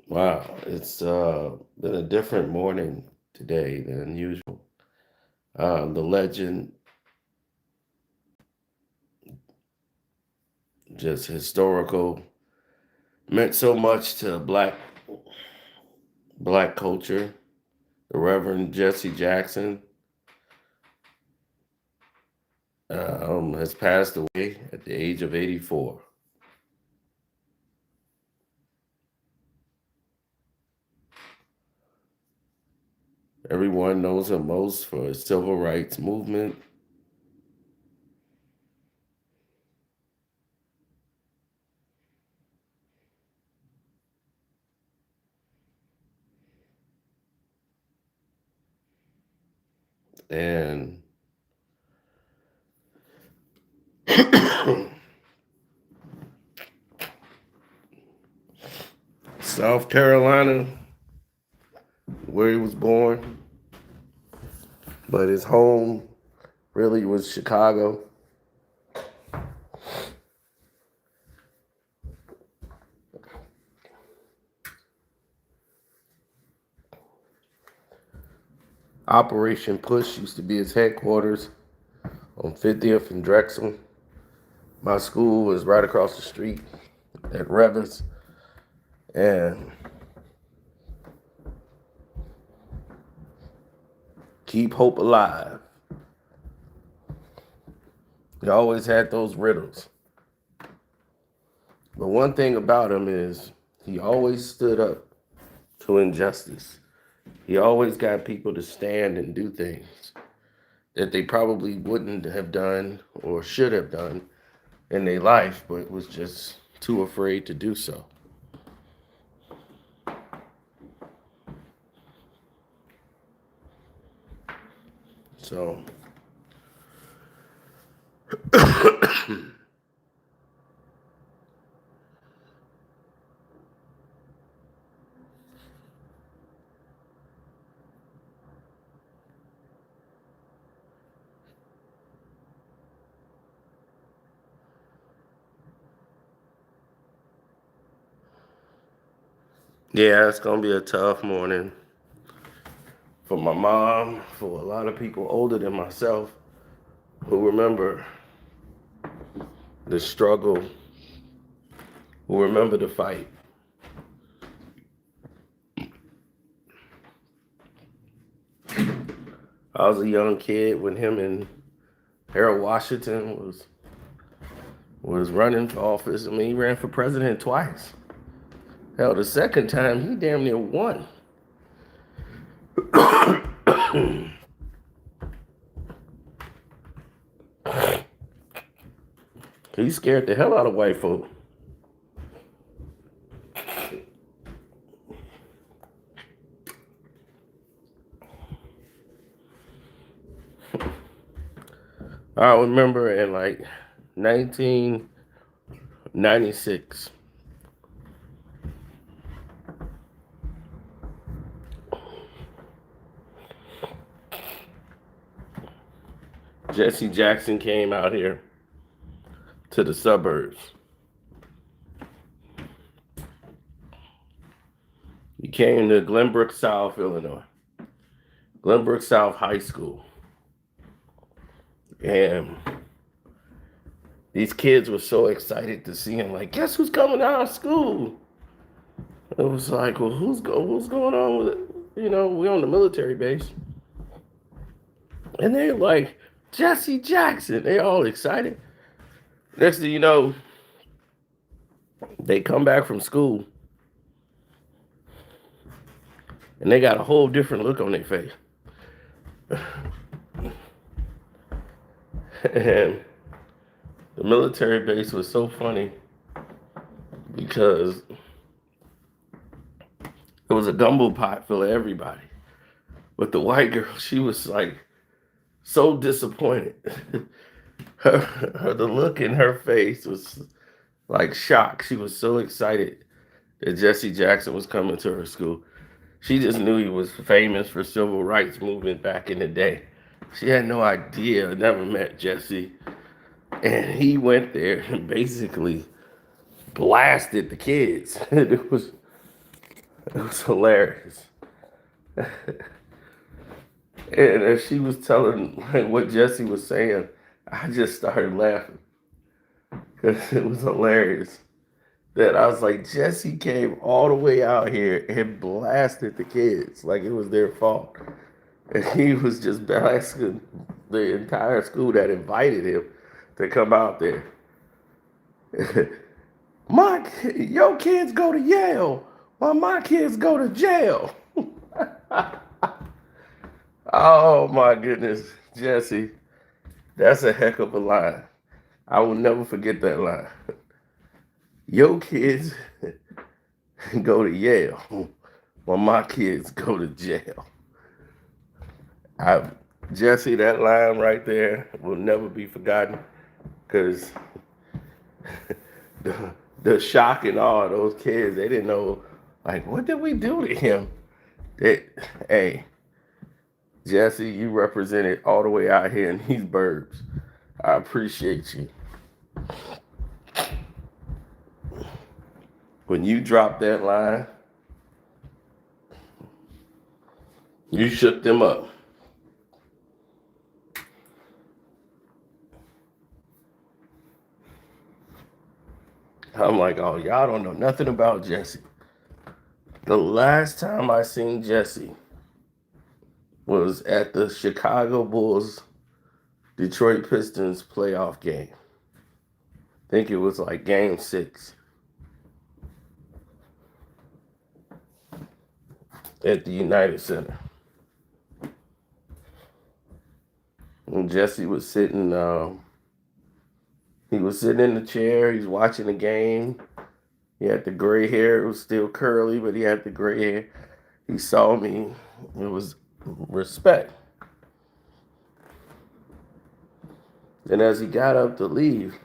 Wow, it's been a different morning today than usual. The legend, just historical, meant so much to black culture. The Reverend Jesse Jackson has passed away at the age of 84. Everyone knows him most for his civil rights movement, and South Carolina, where he was born, but his home really was Chicago. Operation Push used to be his headquarters on 50th and Drexel. My school was right across the street at Revis, and keep hope alive. He always had those riddles. But one thing about him is he always stood up to injustice. He always got people to stand and do things that they probably wouldn't have done or should have done in their life, but was just too afraid to do so. So, yeah, it's going to be a tough morning for my mom, for a lot of people older than myself who remember the struggle, who remember the fight. I was a young kid when him and Harold Washington was running for office. I mean, he ran for president twice. Hell, the second time he damn near won. He scared the hell out of white folk. I remember in like 1996, Jesse Jackson came out here to the suburbs. He came to Glenbrook South, Illinois, Glenbrook South High School. And these kids were so excited to see him. Like, guess who's coming to our school? It was like, well, who's going on with it? You know, we're on the military base. And they're like, Jesse Jackson. They all excited. Next thing you know, they come back from school and they got a whole different look on their face. And the military base was so funny because it was a gumbo pot full of everybody. But the white girl, she was like so disappointed. The look in her face was like shock. She was so excited that Jesse Jackson was coming to her school. She just knew he was famous for civil rights movement back in the day. She had no idea, never met Jesse. And he went there and basically blasted the kids. It was It was hilarious. And as she was telling like, what Jesse was saying, I just started laughing because it was hilarious. That I was like, Jesse came all the way out here and blasted the kids like it was their fault. And he was just blasting the entire school that invited him to come out there. Your kids go to Yale while my kids go to jail. Oh my goodness, Jesse, that's a heck of a line. I will never forget that line. Your kids go to Yale while my kids go to jail. I, Jesse, that line right there will never be forgotten because the shock and awe of those kids, they didn't know, like, what did we do to him? Hey, Jesse, you represented all the way out here in these burbs. I appreciate you. When you dropped that line, you shook them up. I'm like, oh, y'all don't know nothing about Jesse. The last time I seen Jesse was at the Chicago Bulls Detroit Pistons playoff game. I think it was like game 6 at the United Center. And Jesse was sitting, he was sitting in the chair, he's watching the game. He had the gray hair, it was still curly, but he had the gray hair. He saw me, it was respect. And as he got up to leave,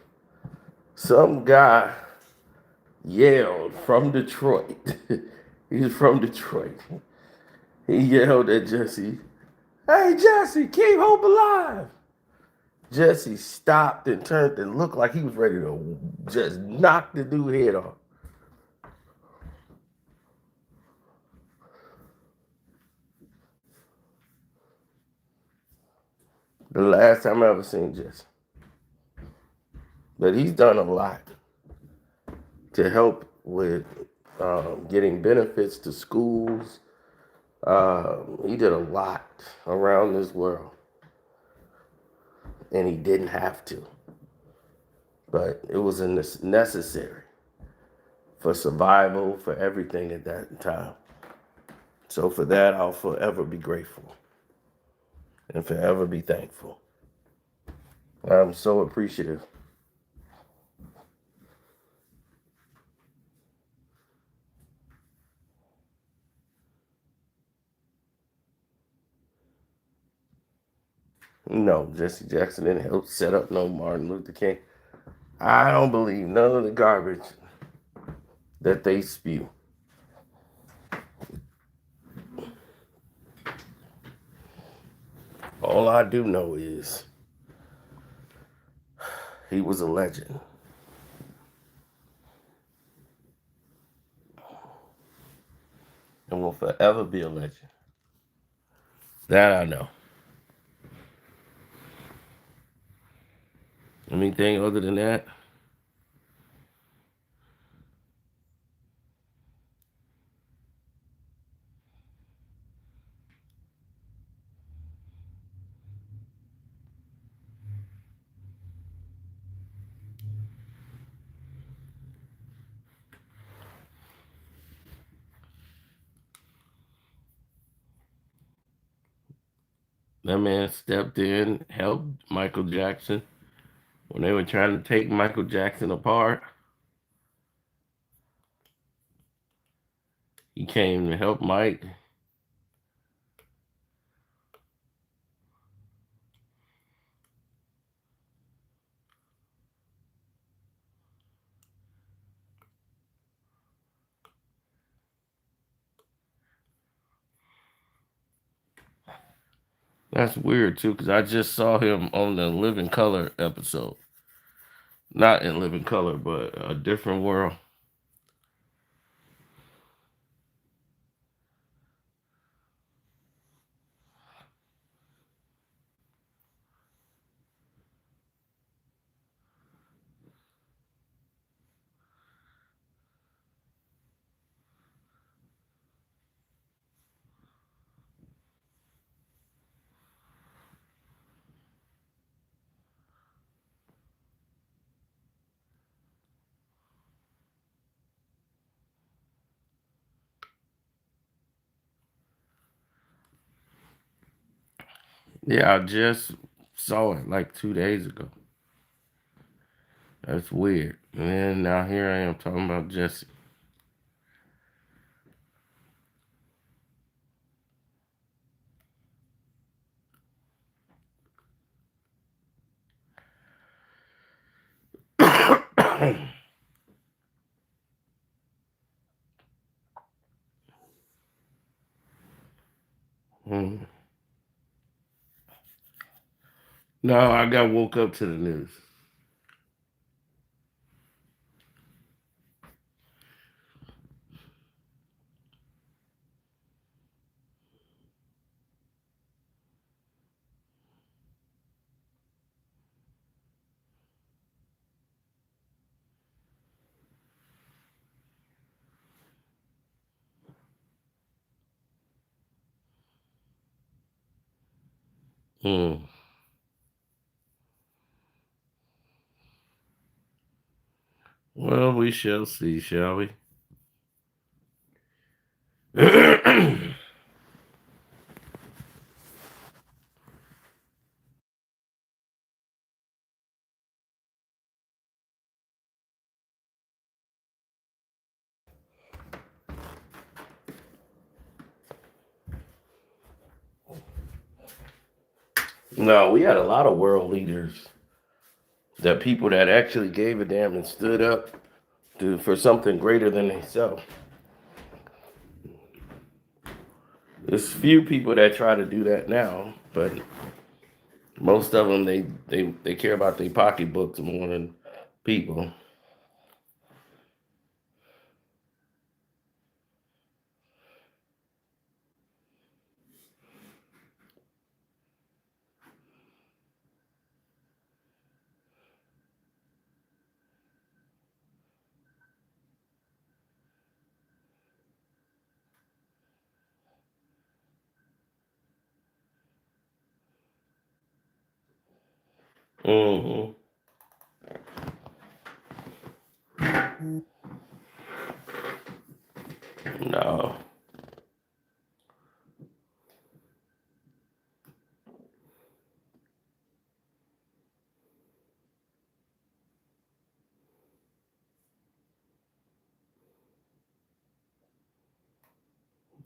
some guy yelled from Detroit. He's from Detroit. He yelled at Jesse, "Hey, Jesse, keep hope alive." Jesse stopped and turned and looked like he was ready to just knock the dude head off. The last time I ever seen Jesse. But he's done a lot to help with getting benefits to schools. He did a lot around this world. And he didn't have to. But it was necessary for survival, for everything at that time. So for that, I'll forever be grateful and forever be thankful. I'm so appreciative. No, Jesse Jackson didn't help set up no Martin Luther King. I don't believe none of the garbage that they spew. All I do know is he was a legend. And will forever be a legend. That I know. Anything other than that? That man stepped in, helped Michael Jackson when they were trying to take Michael Jackson apart. He came to help Mike. That's weird too, because I just saw him on the Living Color episode. Not in Living Color, but A Different World. Yeah, I just saw it like 2 days ago. That's weird. And then now here I am talking about Jesse. Hmm. No, I got woke up to the news. Hmm. Well, we shall see, shall we? No, we had a lot of world leaders, that people that actually gave a damn and stood up for something greater than themselves. There's few people that try to do that now, but most of them they care about their pocketbooks more than people. Hmm. No,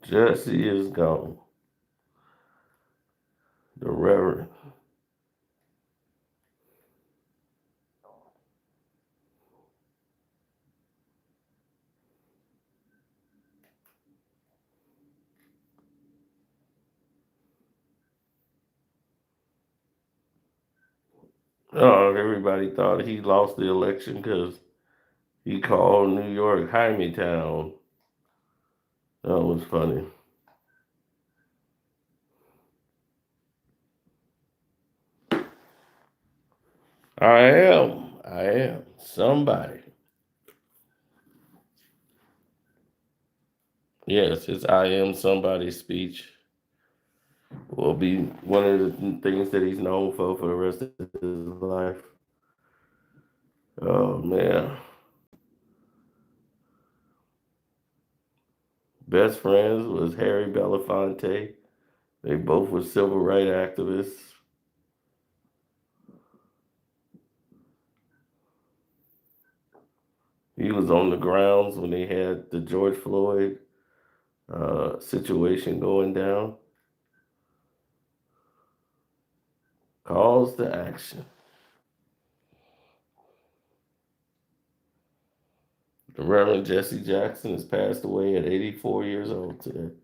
Jesse is gone. The Reverend. Oh, everybody thought he lost the election because he called New York Jaime Town. That was funny. I am. I am somebody. Yes, his I am somebody speech will be one of the things that he's known for the rest of his life. Oh man. Best friends was Harry Belafonte. They both were civil rights activists. He was on the grounds when they had the George Floyd situation going down. Calls to action. The Reverend Jesse Jackson has passed away at 84 years old today.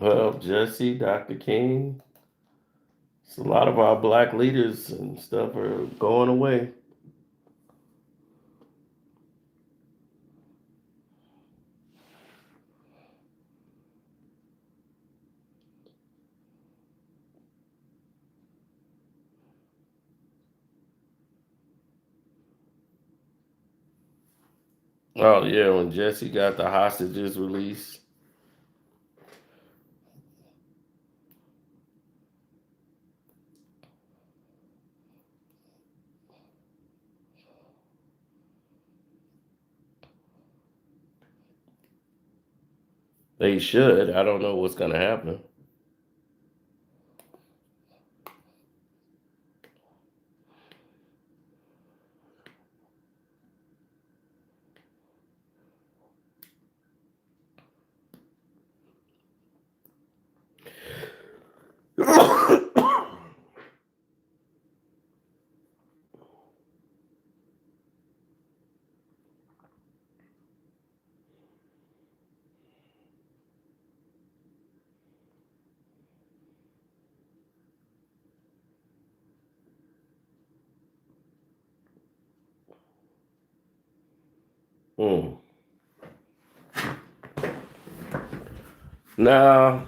Well, Jesse, Dr. King, so a lot of our black leaders and stuff are going away. Oh yeah, when Jesse got the hostages released. They should. I don't know what's gonna happen. Hmm. Now,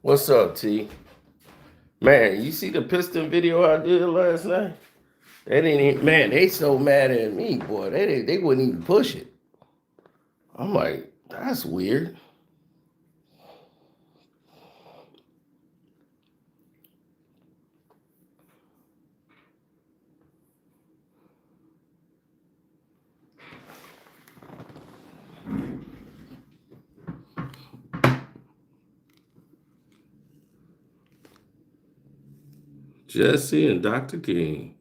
what's up, T? Man, you see the piston video I did last night? They didn't even, man, they so mad at me, boy. They wouldn't even push it. I'm like, that's weird. Jesse and Dr. King.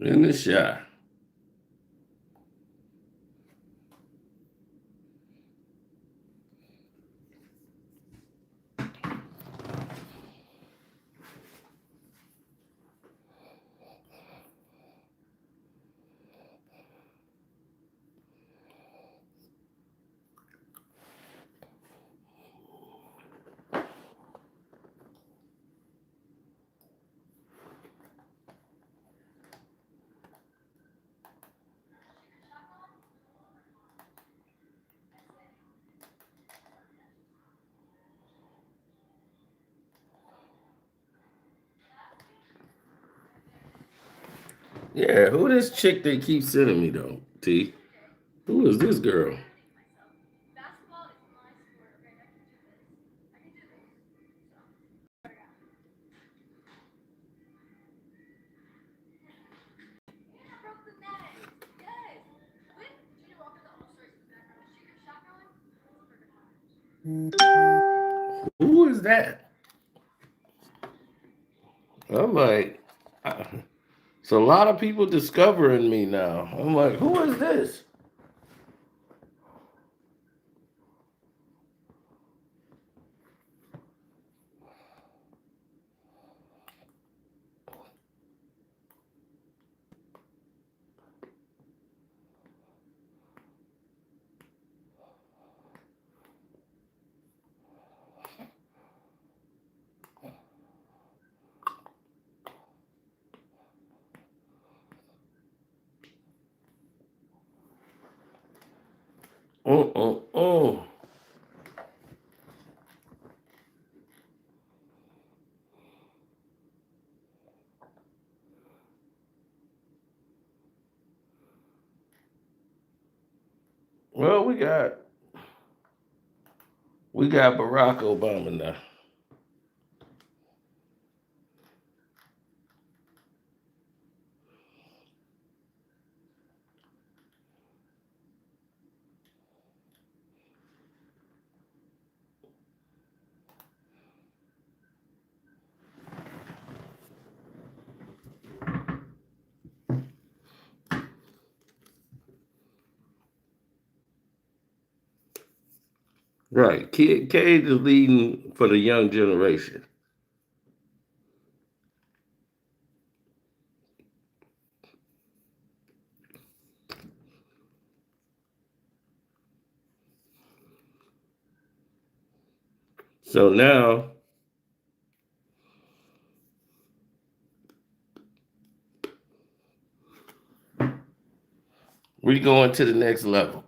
In the shot. Yeah, who this chick they keep sending me though, T? Who is this girl? Who is that? I'm like, it's a lot of people discovering me now. I'm like, who is this? Mm-mm-mm. Well, we got Barack Obama now. Right. Cage is leading for the young generation. So now we're going to the next level.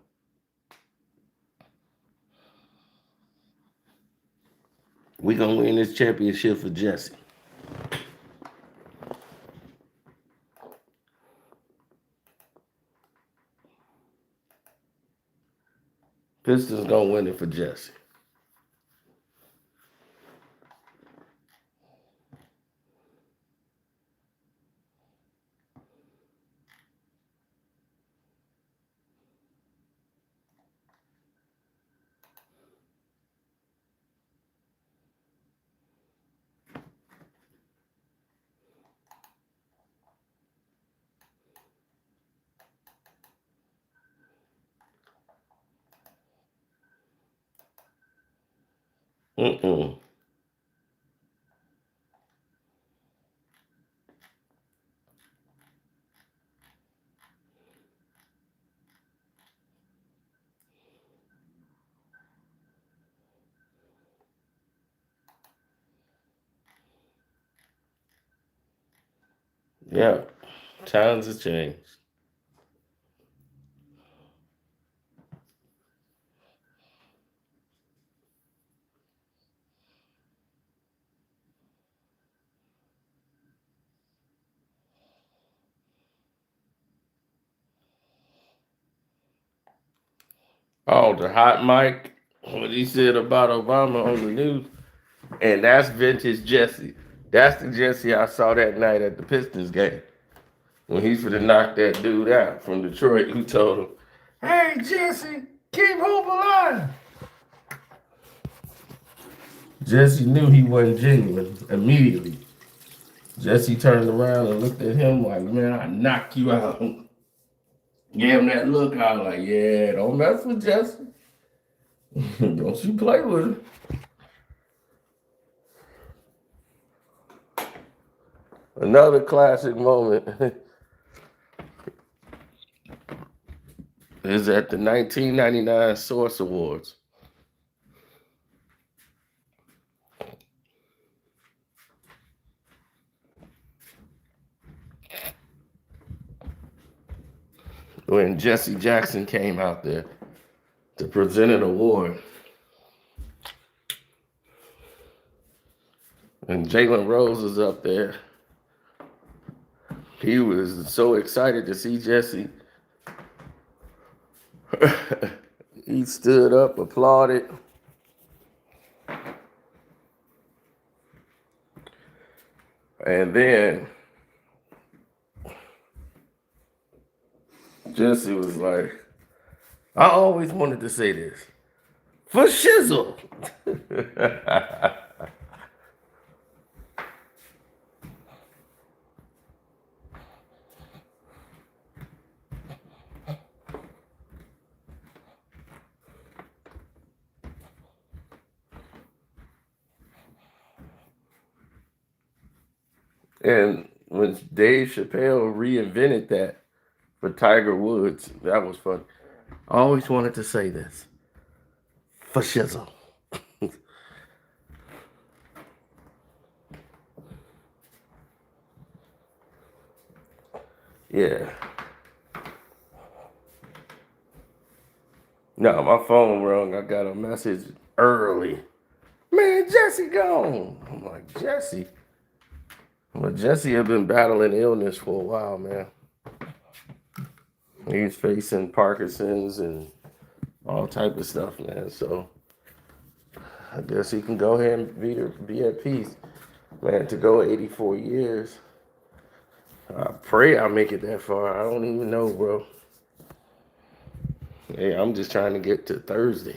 We're going to win this championship for Jesse. Pistons going to win it for Jesse. Mm-mm. Yeah. Times have changed. Oh, the hot mic. What he said about Obama on the news. And that's vintage Jesse. That's the Jesse I saw that night at the Pistons game. When he's finna knock that dude out from Detroit who told him, "Hey Jesse, keep hope alive." Jesse knew he wasn't genuine immediately. Jesse turned around and looked at him like, "Man, I knock you out." Gave him that look. I was like, "Yeah, don't mess with Jesse. Don't you play with him." Another classic moment is at the 1999 Source Awards. When Jesse Jackson came out there to present an award. And Jalen Rose was up there. He was so excited to see Jesse. He stood up, applauded. And then Jesse was like, "I always wanted to say this. For shizzle." And when Dave Chappelle reinvented that for Tiger Woods, that was fun. I always wanted to say this. For shizzle. Yeah. No, my phone rung. I got a message early. "Man, Jesse gone." I'm like, "Jesse?" Well, Jesse had been battling illness for a while, man. He's facing Parkinson's and all type of stuff, man. So I guess he can go ahead and be at peace, man. To go 84 years, I pray I make it that far. I don't even know, bro. Hey, I'm just trying to get to Thursday.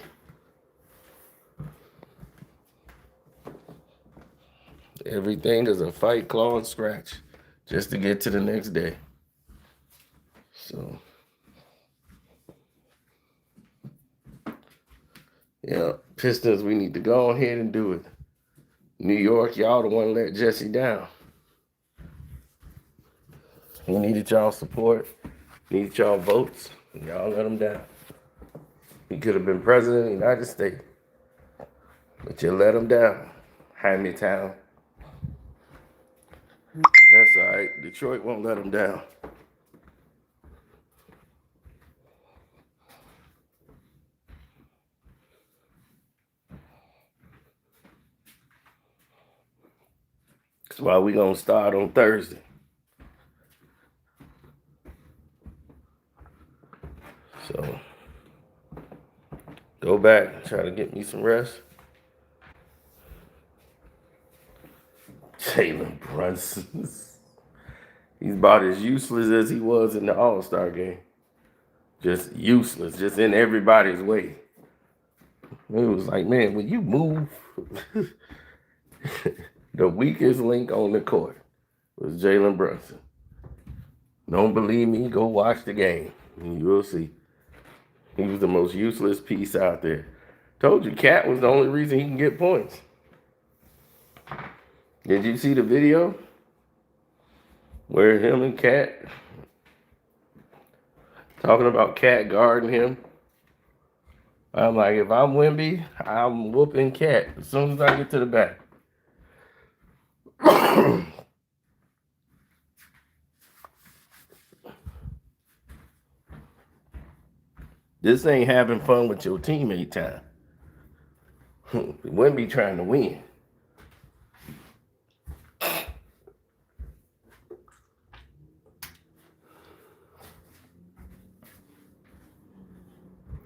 Everything is a fight, claw, and scratch just to get to the next day. So, yeah. Pistons, we need to go ahead and do it. New York, y'all the one let Jesse down. He needed y'all support, needed y'all votes, and y'all let him down. He could have been president of the United States, but you let him down. Town. That's all right. Detroit won't let him down. That's why we gonna start on Thursday. So go back, try to get me some rest. Jalen Brunson. He's about as useless as he was in the All-Star game. Just useless, just in everybody's way. It was like, man, when you move, the weakest link on the court was Jalen Brunson. Don't believe me? Go watch the game. And you'll see. He was the most useless piece out there. Told you, Cat was the only reason he can get points. Did you see the video where him and Cat talking about Cat guarding him? I'm like, if I'm Wemby, I'm whooping Cat as soon as I get to the back. This ain't having fun with your teammate time. Wemby trying to win.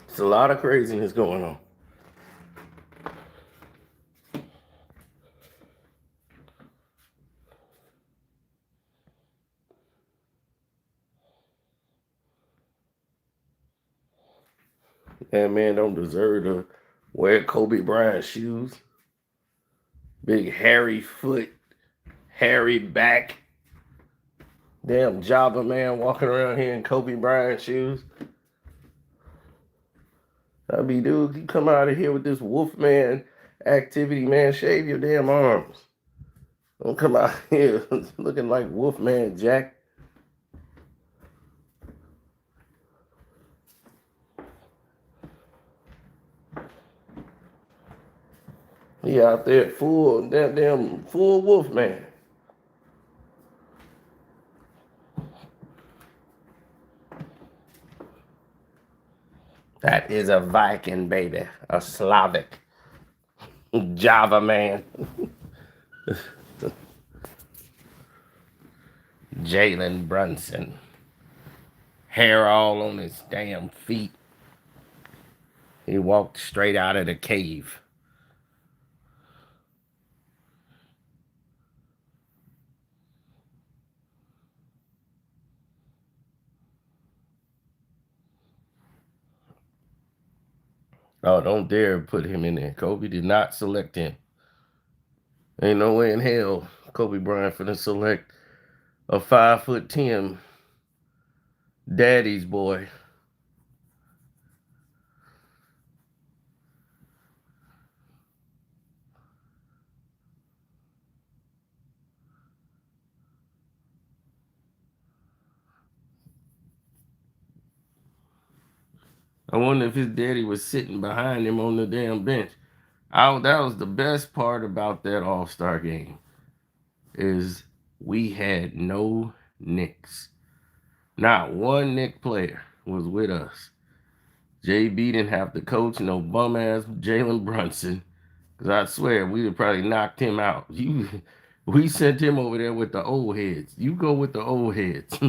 It's a lot of craziness going on. That man don't deserve to wear Kobe Bryant shoes. Big hairy foot, hairy back. Damn Java man walking around here in Kobe Bryant shoes. I be, dude, you come out of here with this Wolfman activity, man. Shave your damn arms. Don't come out here looking like Wolfman Jack. He out there full, that damn full Wolfman. That is a Viking, baby. A Slavic. Java man. Jalen Brunson. Hair all on his damn feet. He walked straight out of the cave. Oh, don't dare put him in there. Kobe did not select him. Ain't no way in hell Kobe Bryant finna select a 5'10" daddy's boy. I wonder if his daddy was sitting behind him on the damn bench. That was the best part about that All-Star game, is we had no Knicks. Not one Knick player was with us. JB didn't have to coach no bum-ass Jalen Brunson, because I swear we'd have probably knocked him out. We sent him over there with the old heads. You go with the old heads.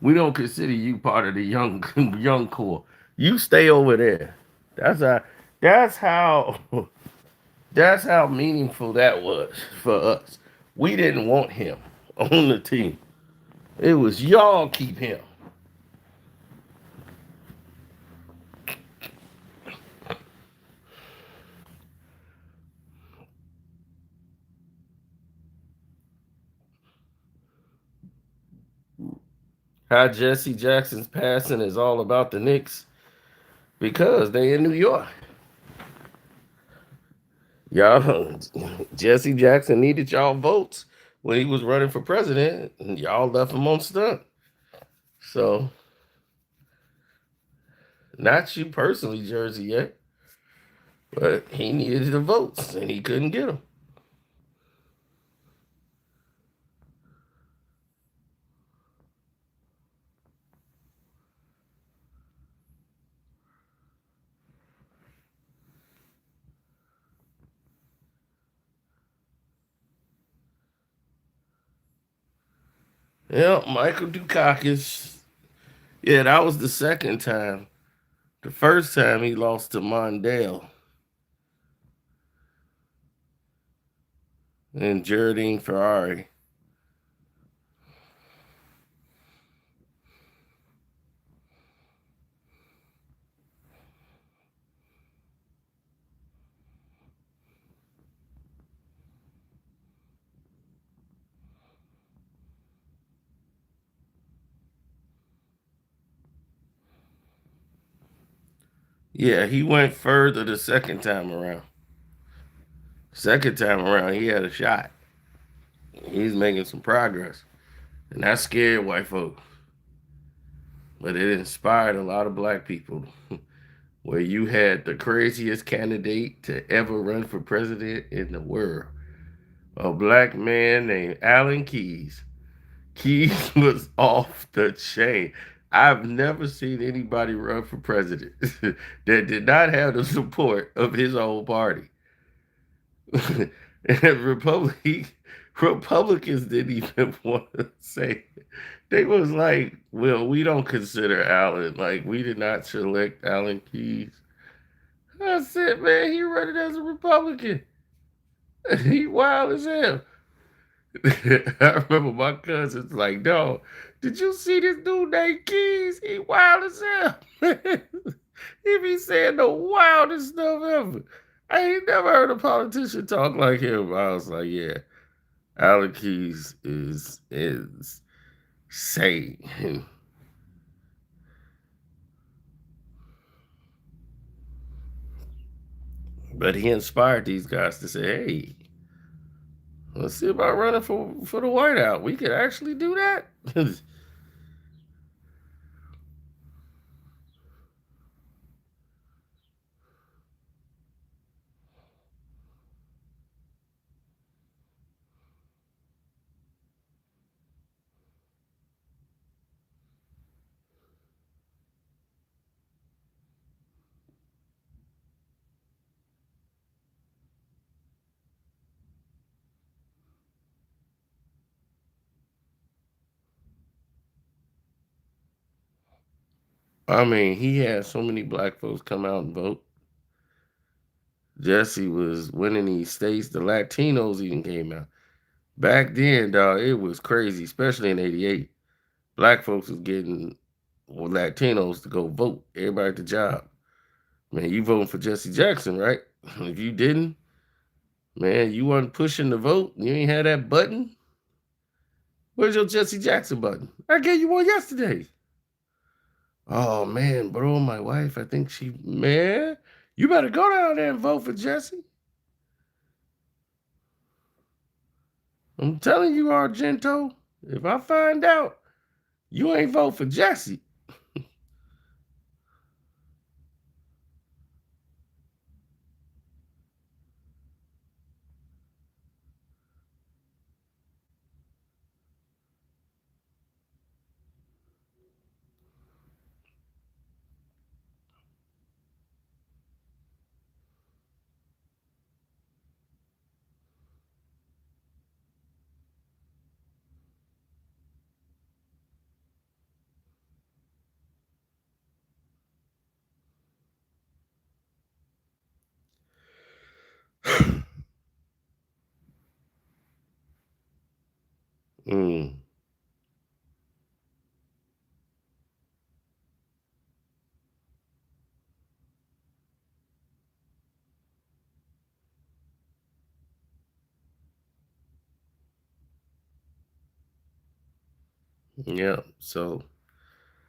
We don't consider you part of the young core. You stay over there. That's how that's how meaningful that was for us. We didn't want him on the team. It was y'all keep him. How Jesse Jackson's passing is all about the Knicks because they in New York. Y'all, Jesse Jackson needed y'all votes when he was running for president, and y'all left him on stunt. So, not you personally, Jersey, yet, but he needed the votes, and he couldn't get them. Yeah, Michael Dukakis. Yeah, that was the second time. The first time he lost to Mondale and Geraldine Ferrari. Yeah, he went further the second time around. Second time around, he had a shot. He's making some progress. And that scared white folks. But it inspired a lot of black people. Where you had the craziest candidate to ever run for president in the world. A black man named Alan Keyes. Keyes was off the chain. I've never seen anybody run for president that did not have the support of his own party. And Republicans didn't even want to say. They was like, well, we don't consider Alan. Like, we did not select Alan Keyes. I said, man, he running as a Republican. He wild as hell. I remember my cousins like, no, did you see this dude named Keys? He wild as hell. He be saying the wildest stuff ever. I ain't never heard a politician talk like him. I was like, yeah, Alan Keys is insane. But he inspired these guys to say, hey, let's see about running for the White House. We could actually do that. I mean, he had so many black folks come out and vote. Jesse was winning these states. The Latinos even came out. Back then, dog, it was crazy, especially in '88. Black folks was getting Latinos to go vote. Everybody at the job. Man, you voting for Jesse Jackson, right? If you didn't, man, you wasn't pushing the vote. You ain't had that button. Where's your Jesse Jackson button? I gave you one yesterday. Oh man, bro, my wife, I think man, you better go down there and vote for Jesse. I'm telling you, Argento, if I find out you ain't vote for Jesse. Mm, yeah, so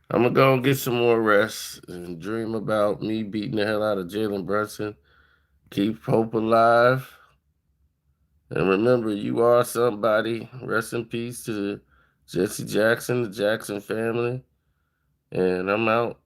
I'm gonna go and get some more rest and dream about me beating the hell out of Jalen Brunson Keep hope alive. And remember, you are somebody. Rest in peace to Jesse Jackson, the Jackson family. And I'm out.